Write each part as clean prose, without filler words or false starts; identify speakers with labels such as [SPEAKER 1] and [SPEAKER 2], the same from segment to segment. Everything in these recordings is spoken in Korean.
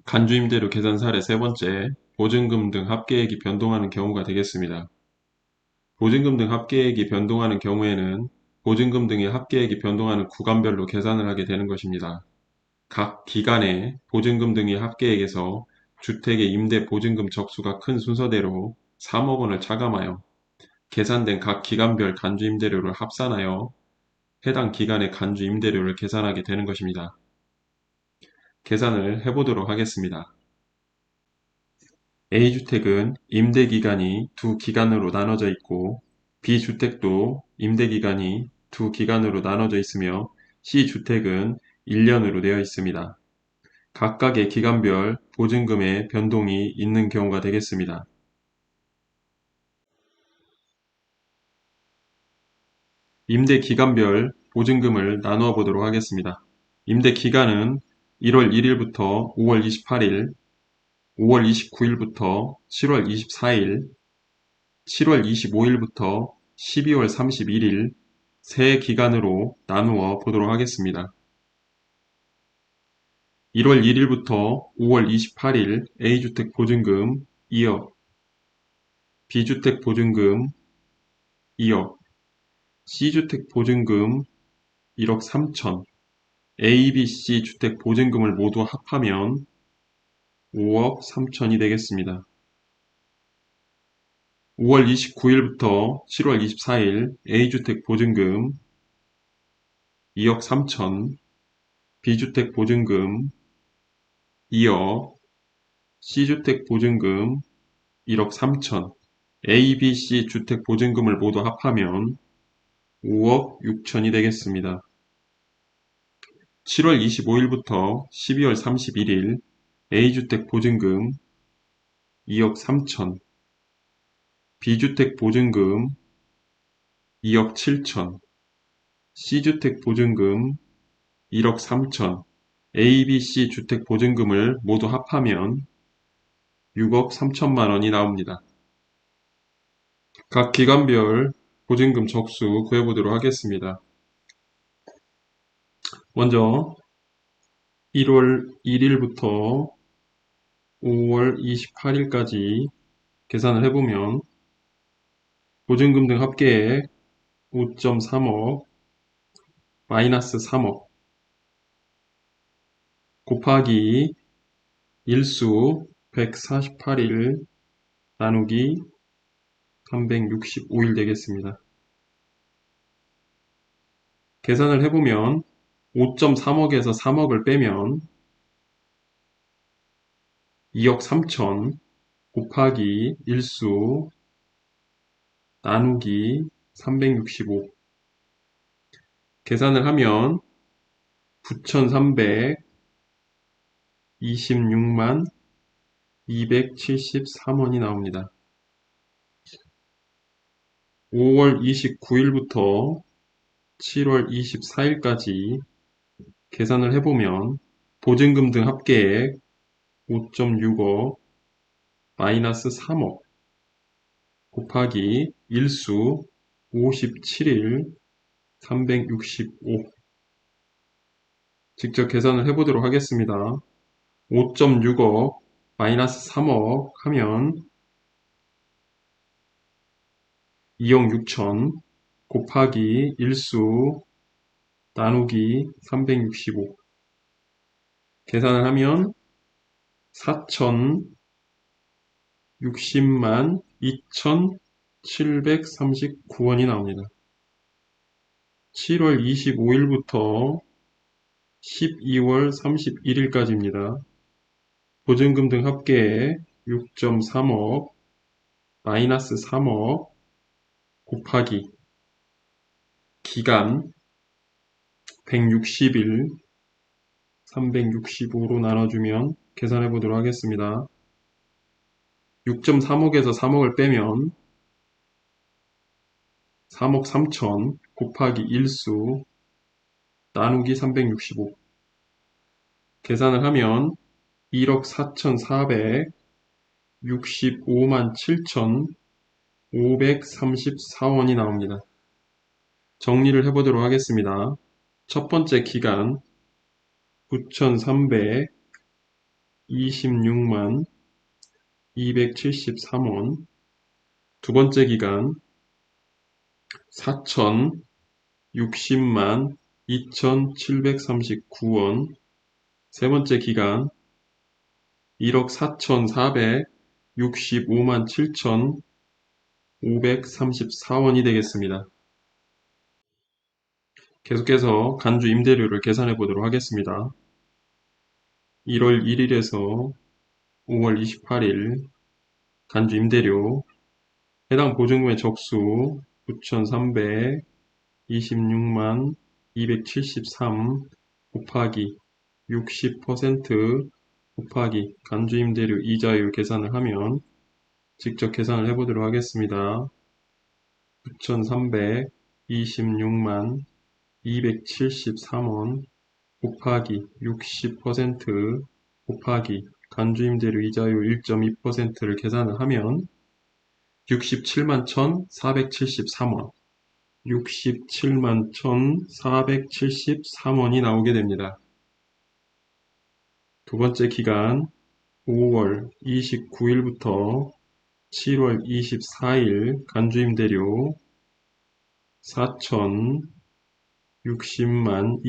[SPEAKER 1] 간주임대료 계산 사례 세 번째, 보증금 등 합계액이 변동하는 경우가 되겠습니다. 보증금 등 합계액이 변동하는 경우에는 보증금 등의 합계액이 변동하는 구간별로 계산을 하게 되는 것입니다. 각 기간에 보증금 등의 합계액에서 주택의 임대 보증금 적수가 큰 순서대로 3억 원을 차감하여 계산된 각 기간별 간주임대료를 합산하여 해당 기간의 간주임대료를 계산하게 되는 것입니다. 계산을 해보도록 하겠습니다. A주택은 임대기간이 두 기간으로 나눠져 있고 B주택도 임대기간이 두 기간으로 나눠져 있으며 C주택은 1년으로 되어 있습니다. 각각의 기간별 보증금의 변동이 있는 경우가 되겠습니다. 임대기간별 보증금을 나누어 보도록 하겠습니다. 임대기간은 1월 1일부터 5월 28일, 5월 29일부터 7월 24일, 7월 25일부터 12월 31일 세 기간으로 나누어 보도록 하겠습니다. 1월 1일부터 5월 28일 A주택 보증금 2억, B주택 보증금 2억, C주택 보증금 1억 3천, A, B, C 주택 보증금을 모두 합하면 5억 3천이 되겠습니다. 5월 29일부터 7월 24일 A주택 보증금 2억 3천, B주택 보증금 2억, C주택 보증금 1억 3천, A, B, C 주택 보증금을 모두 합하면 5억 6천이 되겠습니다. 7월 25일부터 12월 31일 A주택 보증금 2억 3천, B주택 보증금 2억 7천, C주택 보증금 1억 3천, A, B, C 주택 보증금을 모두 합하면 6억 3천만 원이 나옵니다. 각 기간별 보증금 적수 구해보도록 하겠습니다. 먼저 1월 1일부터 5월 28일까지 계산을 해보면 보증금 등 합계액 5.3억 마이너스 3억 곱하기 일수 148일 나누기 365일 되겠습니다. 계산을 해보면 5.3억에서 3억을 빼면 2억 3천 곱하기 일수 나누기 365 계산을 하면 9,326만 273원이 나옵니다. 5월 29일부터 7월 24일까지 계산을 해보면 보증금 등 합계액 5.6억 마이너스 3억 곱하기 일수 57일 365 직접 계산을 해보도록 하겠습니다. 5.6억 마이너스 3억 하면 2억 6천 곱하기 일수 나누기 365 계산을 하면 4,060만 2,739원이 나옵니다. 7월 25일부터 12월 31일까지입니다. 보증금 등 합계액 6.3억 마이너스 3억 곱하기 기간 160일 365로 나눠주면 계산해 보도록 하겠습니다. 6.3억에서 3억을 빼면 3억 3천 곱하기 일수 나누기 365 계산을 하면 1억 4,465만 7,534원이 나옵니다. 정리를 해보도록 하겠습니다. 첫 번째 기간 9,326만 26만 273원. 두 번째 기간 4,060만 2,739원. 세 번째 기간 1억 4,465만 7,534원이 되겠습니다. 계속해서 간주 임대료를 계산해 보도록 하겠습니다. 1월 1일에서 5월 28일 간주 임대료 해당 보증금의 적수 9,326만 273 곱하기 60% 곱하기 간주 임대료 이자율 계산을 하면 직접 계산을 해보도록 하겠습니다. 9,326만 273원 곱하기 60% 곱하기 간주임대료 이자율 1.2%를 계산을 하면 67만 1,473원 67만 1,473원이 나오게 됩니다. 두 번째 기간 5월 29일부터 7월 24일 간주임대료 4,060만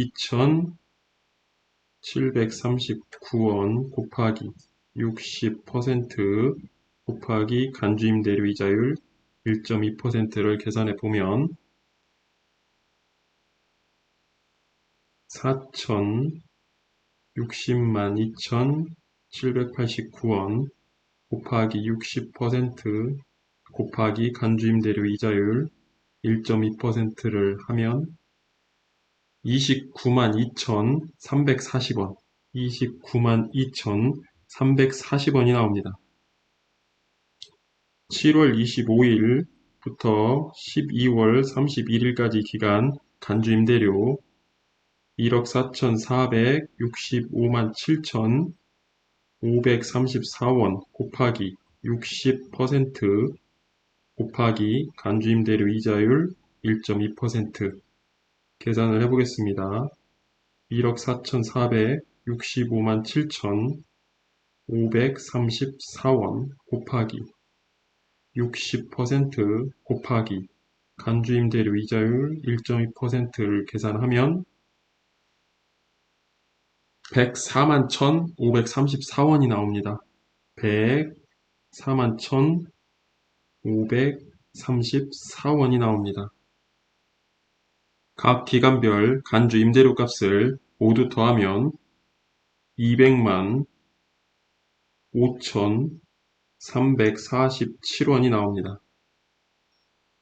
[SPEAKER 1] 2,739원 곱하기 60% 곱하기 간주임대료 이자율 1.2%를 계산해 보면 4,060만 2,789원 곱하기 60% 곱하기 간주임대료 이자율 1.2%를 하면 29만 2,340원 29만 2,340원이 나옵니다. 7월 25일부터 12월 31일까지 기간 간주임대료 1억 4,465만 7,534원 곱하기 60% 곱하기 간주임대료 이자율 1.2% 계산을 해보겠습니다. 1억 4,465만 7,534원 곱하기 60% 곱하기 간주임대료 이자율 1.2%를 계산하면 104만 1,534원이 나옵니다. 104만 1,534원이 나옵니다. 각 기간별 간주 임대료 값을 모두 더하면 200만 5,347원이 나옵니다.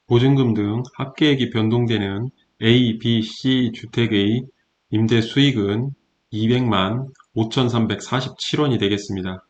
[SPEAKER 1] 보증금 등 합계액이 변동되는 A, B, C 주택의 임대 수익은 200만 5,347원이 되겠습니다.